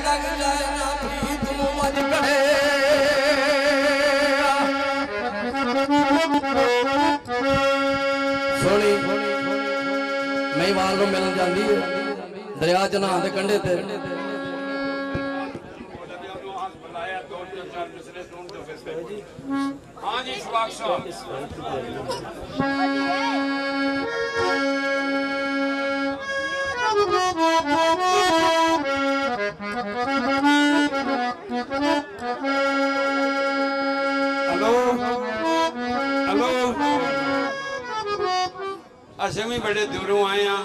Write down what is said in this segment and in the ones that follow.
लग जाए ना प्रीत मुँह मज कड़े सोनी महिवाल मिल जाती है दरिया च नहां दे कंढे ते हाँ जी सवाग साहब हेलो हेलो असें भी बड़े दूरों आए हैं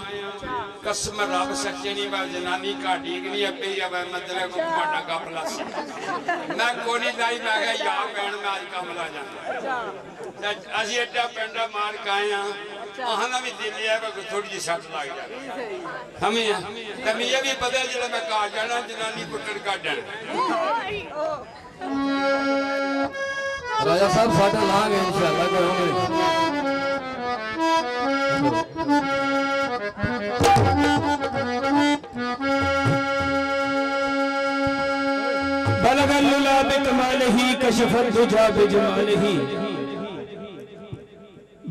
कसम रब सच्चे नहीं मैं जनानी घाटी नहीं पे मतलब को माड़ा काफला सी मैं कोनी लाई मैं क्या यार भैन मैं आज काम ला जाना असी एडा पिंडा मार के आए हैं अहां भी दिल है थोड़ी जी सट लग जाए हमें तमें ये भी पता जो मैं घर जाना जनानी पुट्टन काटन राजा साहब साडा लांगे इंशाअल्लाह करोगे बलगल्लुला बिकमालिही कशफत दुजा बिजमालिही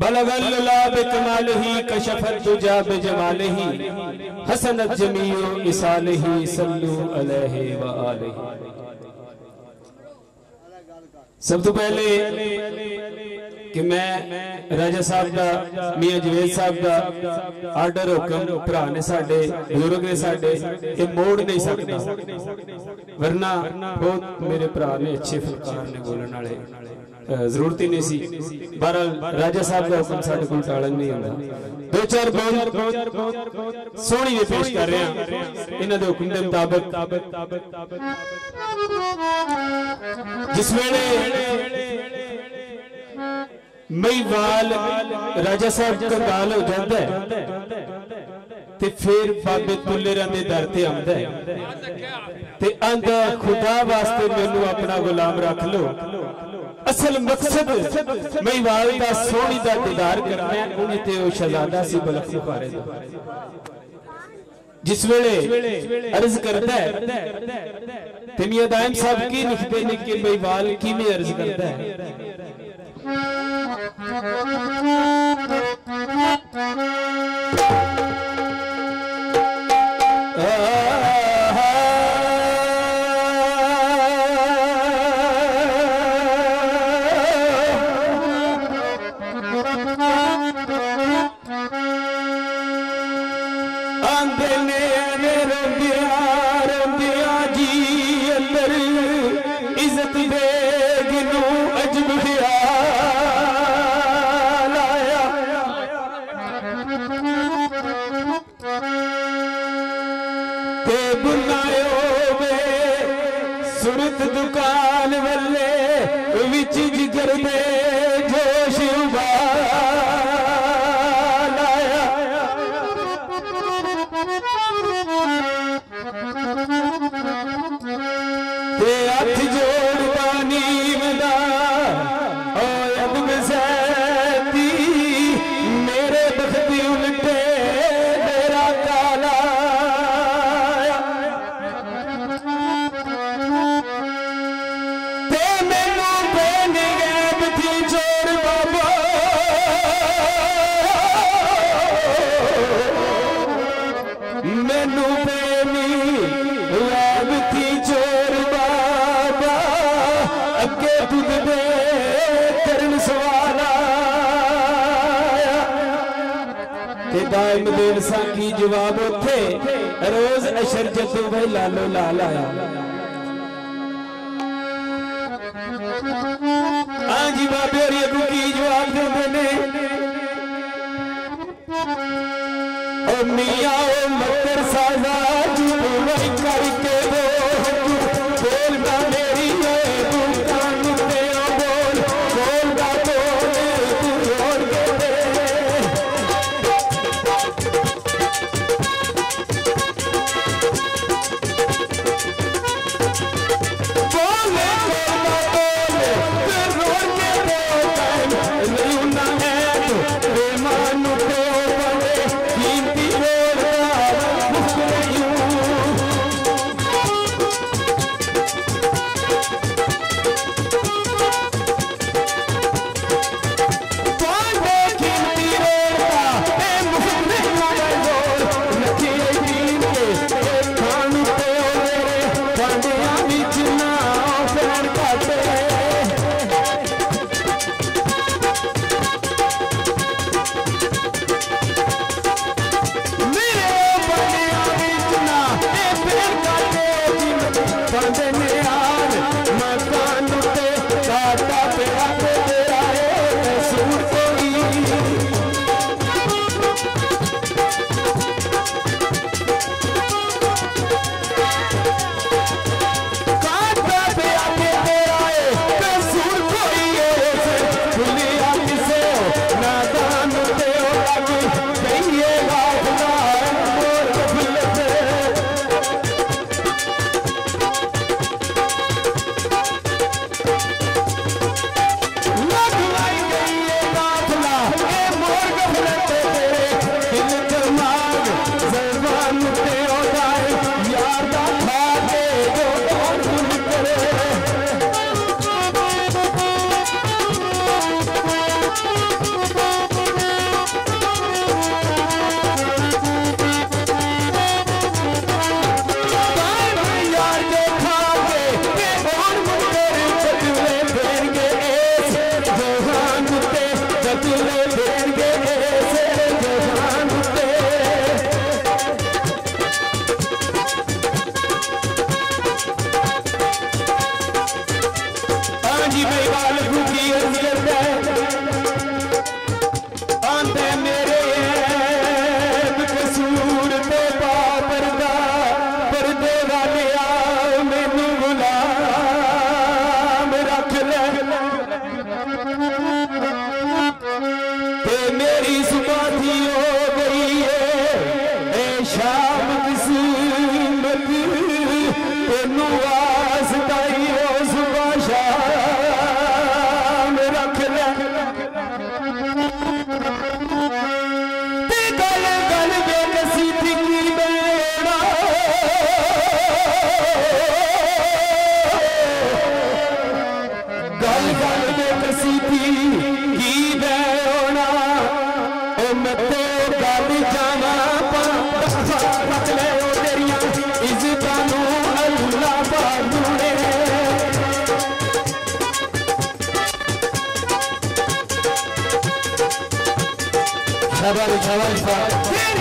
बलगल्लुला बिकमालिही कशफत दुजा बिजमालिही हसनत जमीउ इसालिही सल्लु अलैहि व आलिही। सब तो पहले कि मैं राजा साहब का मियां जवेद साहब का आर्डर हुक्म भरा ने साडे बुजुर्ग ने साडे ये मोड़ नहीं सकता वरना बहुत मेरे भरा ने अच्छे फनकार ने बोलने वाले जरूरत ही नहीं सी बहरहाल राजा साहब का हुक्म साडे कोल टालन नहीं आंदा दो चार बोल सोहनी वे पेश कर रहे हैं इन्हां दे हुक्म दे मुताबिक जिस वेले महिवाल राजा साहब कंगाल हो जाता है ते फिर बाबे तुलेरा दे दर ते आंदा है ते आंदा खुदा वास्ते मैनू अपना गुलाम रख लो। असल मकसद महिवाल दा सोहनी दा दीदार करना है उन्हें ते ओ शहजादा सी बलख बुखारे दा जिस वेले अर्ज करता है ते मियां दाइम साहब की लिखते ने कि महिवाल की में अर्ज करता है दुकान वाले विच जिगर दे जोश उबालाया ते हथ जोड़दा नीमदा ओ अदब सैती मेरे बख्ती उल्टे मेरा काला दाइम देर साकी जवाब उठे रोज अशर जदों भाई लालो लाल आया हाँ जी बाबे और अगू की जवाब देते ने ओ मियां ओ मकर साजा चुप वही करके बोलना मेरी दुकान पे बोल बोलदा बोल तू छोड़ के हाजी महिवाल भूखी अर्ज करता है आंदे मेरे कसूर ते पापर दा पर्दे वाले आ मैनू गुलाम रख ले ते मेरी सुबाती हो गई है ए शाम किस्मत तेनू वास्ताई हो सुबह शाम रख ले ते गल गल बेकसी थी बेड़ा गल गल बेकसी थी की बेड़ा ओ मैं तो गल जाना पक ले तेरिया इज्जतां नू अल्लाह बादू ने शाबाश शाबाश